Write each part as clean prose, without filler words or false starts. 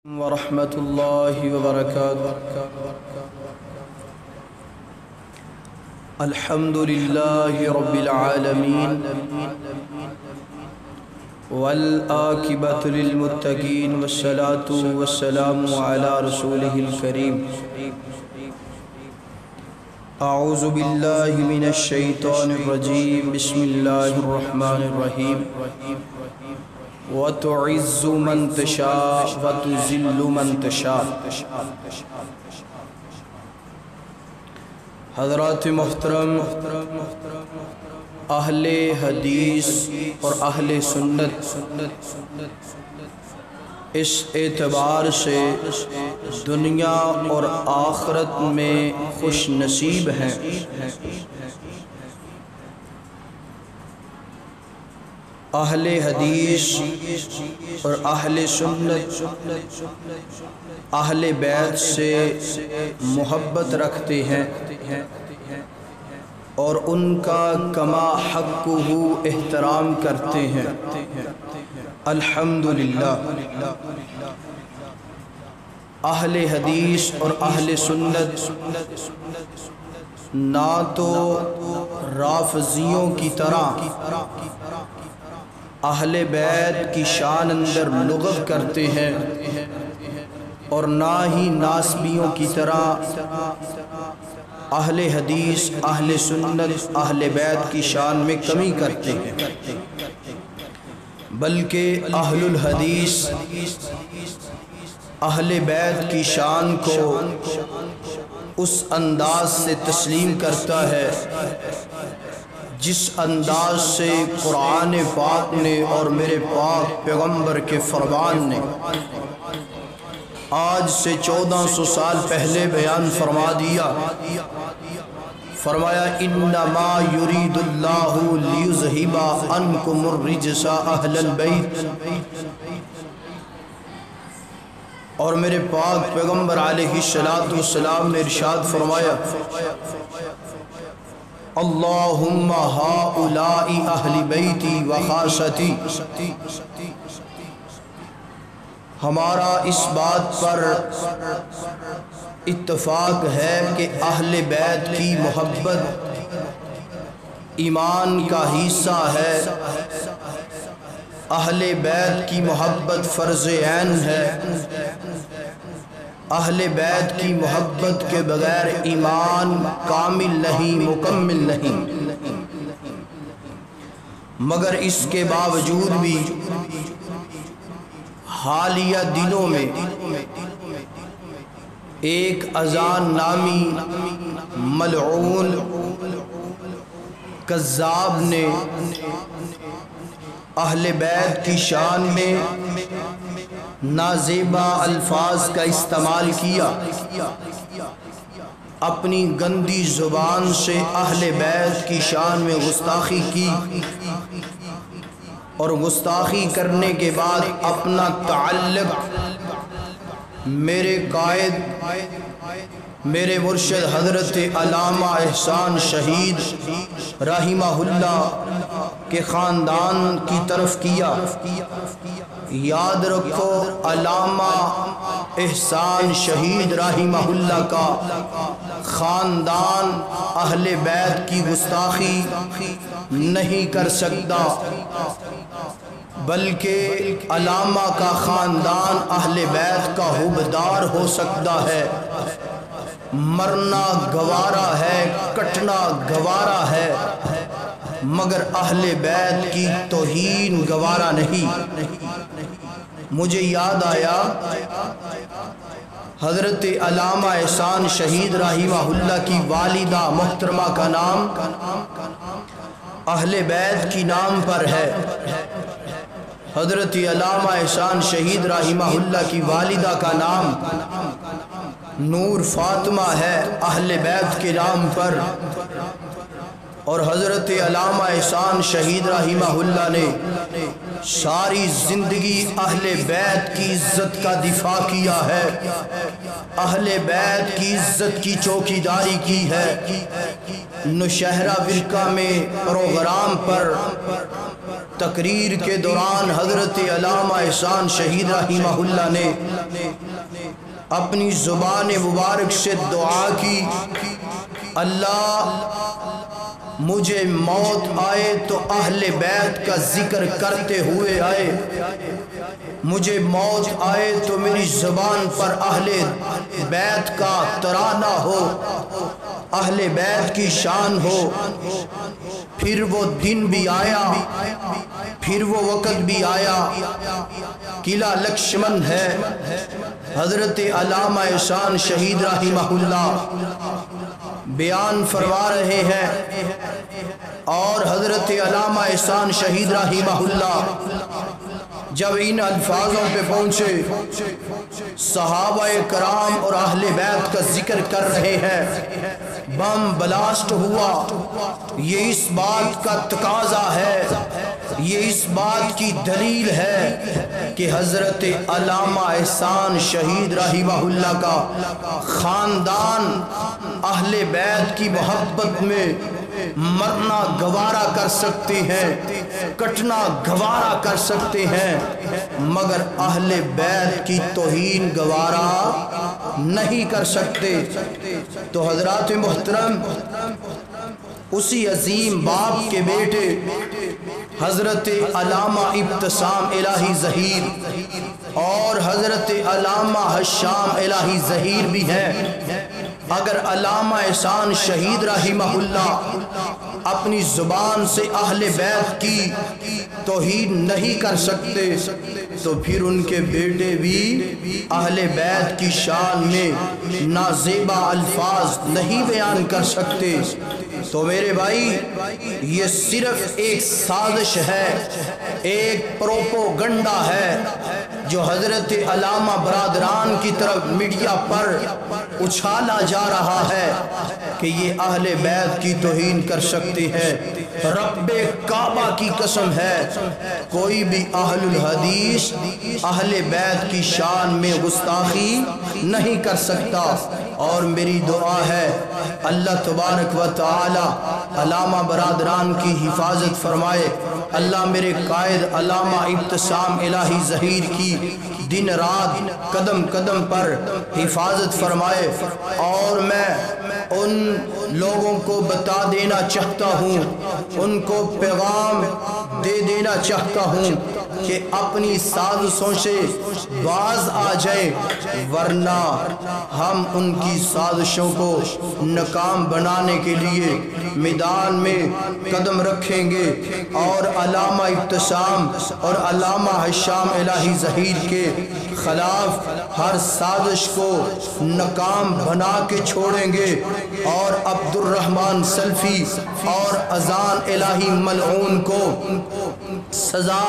ورحمۃ اللہ وبرکاتہ۔ الحمد للہ رب العالمین والعاقبۃ للمتقین والصلاۃ والسلام علی رسولہ الکریم۔ اعوذ باللہ من الشیطان الرجیم، بسم اللہ الرحمن الرحیم۔ وَتُعِزُّ مَن تَشَاءُ وَتُذِلُّ مَن تَشَاءُ۔ حضرات محترم، اہل حدیث اور اہل سنت اس اعتبار سے دنیا اور آخرت میں خوش نصیب ہیں اہل حدیث اور اہل سنت اہل بیت سے محبت رکھتے ہیں اور ان کا کما حقہ احترام کرتے ہیں۔ الحمدللہ، اہل حدیث اور اہل سنت نہ تو رافضیوں کی طرح اہل بیت کی شان اندر لغو کرتے ہیں اور نہ ہی ناسبیوں کی طرح اہل حدیث اہل سنت اہل بیت کی شان میں کمی کرتے ہیں، بلکہ اہل الحدیث اہل بیت کی شان کو اس انداز سے تسلیم کرتا ہے جس انداز سے قرآن پاک نے اور میرے پاک پیغمبر کے فرمان نے آج سے 1400 سال پہلے بیان فرما دیا۔ فرمایا انما یرید اللہ لیذہب عنکم الرجس اہل البیت، اور میرے پاک پیغمبر علیہ السلام نے ارشاد فرمایا اللہم ہؤلاء اہل بیتی وخاصتی۔ ہمارا اس بات پر اتفاق ہے کہ اہل بیت کی محبت ایمان کا حصہ ہے، اہل بیت کی محبت فرض عین ہے، اہل بیت کی محبت کے بغیر ایمان کامل نہیں، مکمل نہیں۔ مگر اس کے باوجود بھی حالیہ دنوں میں ایک اذان نامی ملعون کذاب نے اہل بیت کی شان میں نازیبا الفاظ کا استعمال کیا، اپنی گندی زبان سے اہل بیت کی شان میں گستاخی کی، اور گستاخی کرنے کے بعد اپنا تعلق میرے قائد میرے مرشد حضرت علامہ احسان شہید رحمہ اللہ کے خاندان کی طرف کیا۔ یاد رکھو، علامہ احسان شہید رحمہ اللہ کا خاندان اہل بیت کی گستاخی نہیں کر سکتا، بلکہ علامہ کا خاندان اہل بیت کا حبدار ہو سکتا ہے۔ مرنا گوارا ہے، کٹنا گوارا ہے، مگر اہل بیت کی توہین گوارا نہیں۔ مجھے یاد آیا حضرت علامہ احسان شہید رحمہ اللہ کی والدہ محترمہ کا نام اہل بیت کی نام پر ہے۔ حضرت علامہ احسان شہید رحمہ اللہ کی والدہ کا نام نور فاطمہ ہے، اہل بیت کے نام پر، اور حضرت علامہ احسان شہید رحمہ اللہ نے ساری زندگی اہل بیت کی عزت کا دفاع کیا ہے، اہل بیت کی عزت کی چوکیداری کی ہے۔ نوشہرہ ورقہ میں پروگرام پر تقریر کے دوران حضرت علامہ احسان شہید رحمہ اللہ نے اپنی زبان مبارک سے دعا کی، اللہ مجھے موت آئے تو اہل بیت کا ذکر کرتے ہوئے آئے، مجھے موت آئے تو میری زبان پر اہل بیت کا ترانہ ہو، اہل بیت کی شان ہو۔ پھر وہ دن بھی آیا، پھر وہ وقت بھی آیا۔ قلعہ لکشمن ہے، حضرت علامہ احسان شہید رحمہ اللہ بیان فرما رہے ہیں، اور حضرت علامہ احسان شہید رحمہ اللہ جب ان الفاظوں پہ پہنچے، صحابہ کرام اور اہل بیت کا ذکر کر رہے ہیں، بم بلاسٹ ہوا۔ یہ اس بات کا تقاضا ہے، یہ اس بات کی دلیل ہے کہ حضرت علامہ احسان شہید رحمہ اللہ کا خاندان اہل بیت کی محبت میں مرنا گوارا کر سکتے ہیں، کٹنا گوارا کر سکتے ہیں، مگر اہل بیت کی توہین گوارا نہیں کر سکتے۔ تو حضرات محترم، اسی عظیم باپ کے بیٹے حضرت علامہ ابتسام الہی ظہیر اور حضرت علامہ حشام الہی ظہیر بھی ہیں۔ اگر علامہ احسان شہید رحمہ اللہ اپنی زبان سے اہل بیت کی توہین نہیں کر سکتے تو پھر ان کے بیٹے بھی اہل بیت کی شان میں نازیبا الفاظ نہیں بیان کر سکتے۔ تو میرے بھائی، یہ صرف ایک سازش ہے، ایک پروپوگنڈا ہے جو حضرت علامہ برادران کی طرف میڈیا پر اچھالا جا رہا ہے کہ یہ اہل بیت کی توہین کر سکتے ہیں۔ رب کعبہ کی قسم ہے، کوئی بھی اہل الحدیث اہل بیت کی شان میں گستاخی نہیں کر سکتا۔ اور میری دعا ہے اللہ تبارک و تعالی علامہ برادران کی حفاظت فرمائے، اللہ میرے قائد علامہ ابتسام الہی ظہیر کی دن رات قدم قدم پر حفاظت فرمائے۔ اور میں ان لوگوں کو بتا دینا چاہتا ہوں، ان کو پیغام دے دینا چاہتا ہوں کہ اپنی سازشوں سے باز آ جائیں، ورنہ ہم ان کی سازشوں کو ناکام بنانے کے لیے میدان میں قدم رکھیں گے، اور علامہ ابتسام اور علامہ حشام الہی ظہیر کے خلاف ہر سازش کو ناکام بنا کے چھوڑیں گے، اور عبد الرحمن سلفی اور اذان الہی ملعون کو سزا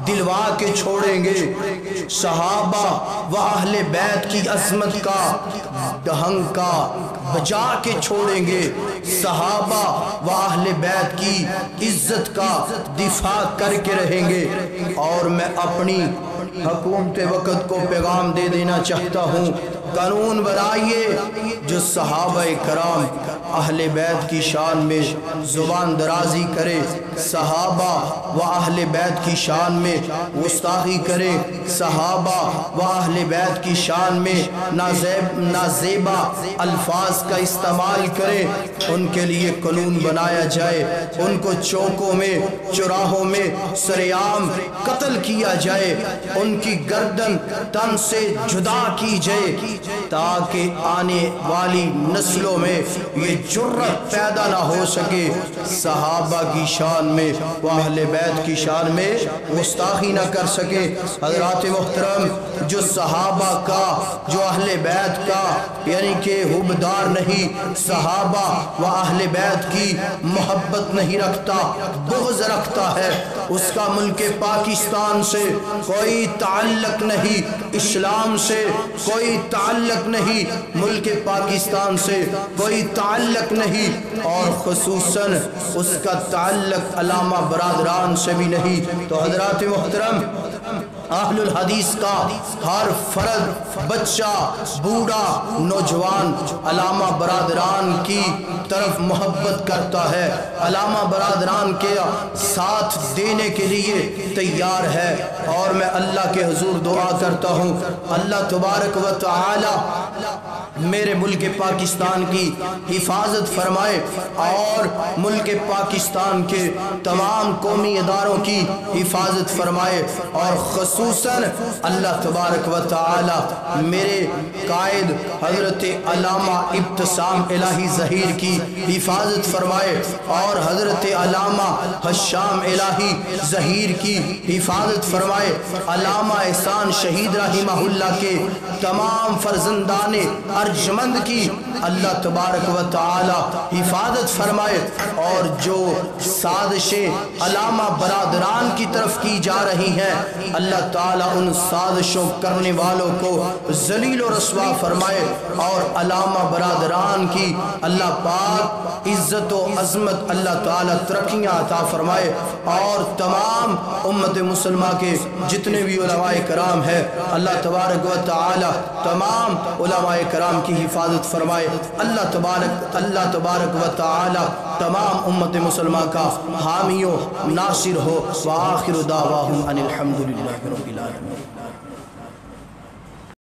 دلوا کے چھوڑیں گے۔ صحابہ و اہل بیت کی عظمت کا ڈہنکا بجا کے چھوڑیں گے، صحابہ و اہل بیت کی عزت کا دفاع کر کے رہیں گے۔ اور میں اپنی حکومت وقت کو پیغام دے دینا چاہتا ہوں، قانون بنائیے جو صحابہ کرام اہل بیت کی شان میں زبان درازی کرے، صحابہ و اہل بیت کی شان میں گستاخی کرے، صحابہ و اہل بیت کی شان میں نازیبا الفاظ کا استعمال کرے، ان کے لیے قانون بنایا جائے، ان کو چوکوں میں چوراہوں میں سریعام قتل کیا جائے، ان کی گردن تن سے جدا کی جائے، تاکہ آنے والی نسلوں میں یہ جرت پیدا نہ ہو سکے صحابہ کی شان میں و اہل بیت کی شان میں گستاخی نہ کر سکے۔ حضرات محترم، جو صحابہ کا، جو اہل بیت کا یعنی کہ حبدار نہیں، صحابہ و اہل بیت کی محبت نہیں رکھتا، بغض رکھتا ہے، اس کا ملک پاکستان سے کوئی تعلق نہیں، اسلام سے کوئی تعلق نہیں، ملک پاکستان سے کوئی تعلق نہیں، اور خصوصاً اس کا تعلق علامہ برادران سے بھی نہیں۔ تو حضرات محترم، اہل الحدیث کا ہر فرد، بچہ، بوڑھا، نوجوان علامہ برادران کی طرف محبت کرتا ہے، علامہ برادران کے ساتھ دینے کے لیے تیار ہے۔ اور میں اللہ کے حضور دعا کرتا ہوں اللہ تبارک و تعالی میرے ملک پاکستان کی حفاظت فرمائے اور ملک پاکستان کے تمام قومی اداروں کی حفاظت فرمائے، اور خصوصاً اللہ تبارک و تعالی میرے قائد حضرت علامہ ابتسام الہی ظہیر کی حفاظت فرمائے، اور حضرت علامہ حشام الہی ظہیر کی حفاظت فرمائے، علامہ احسان شہید رحمہ اللہ کے تمام فرزندان ارجمند کی اللہ تبارک و تعالی حفاظت فرمائے، اور جو سازشیں علامہ برادران کی طرف کی جا رہی ہیں اللہ تعالیٰ ان سازشوں کرنے والوں کو ذلیل و رسوا فرمائے، اور علامہ برادران کی اللہ پاک عزت و عظمت اللہ تعالیٰ ترقیاں عطا فرمائے، اور تمام امت مسلمہ کے جتنے بھی علماء کرام ہیں اللہ تبارک و تعالیٰ تمام علماء کرام کی حفاظت فرمائے۔ اللہ تبارک و تعالیٰ تمام امت مسلمہ کا حامی و ناصر ہو۔ وآخر دعواہم ان الحمدللہ رب العالمین۔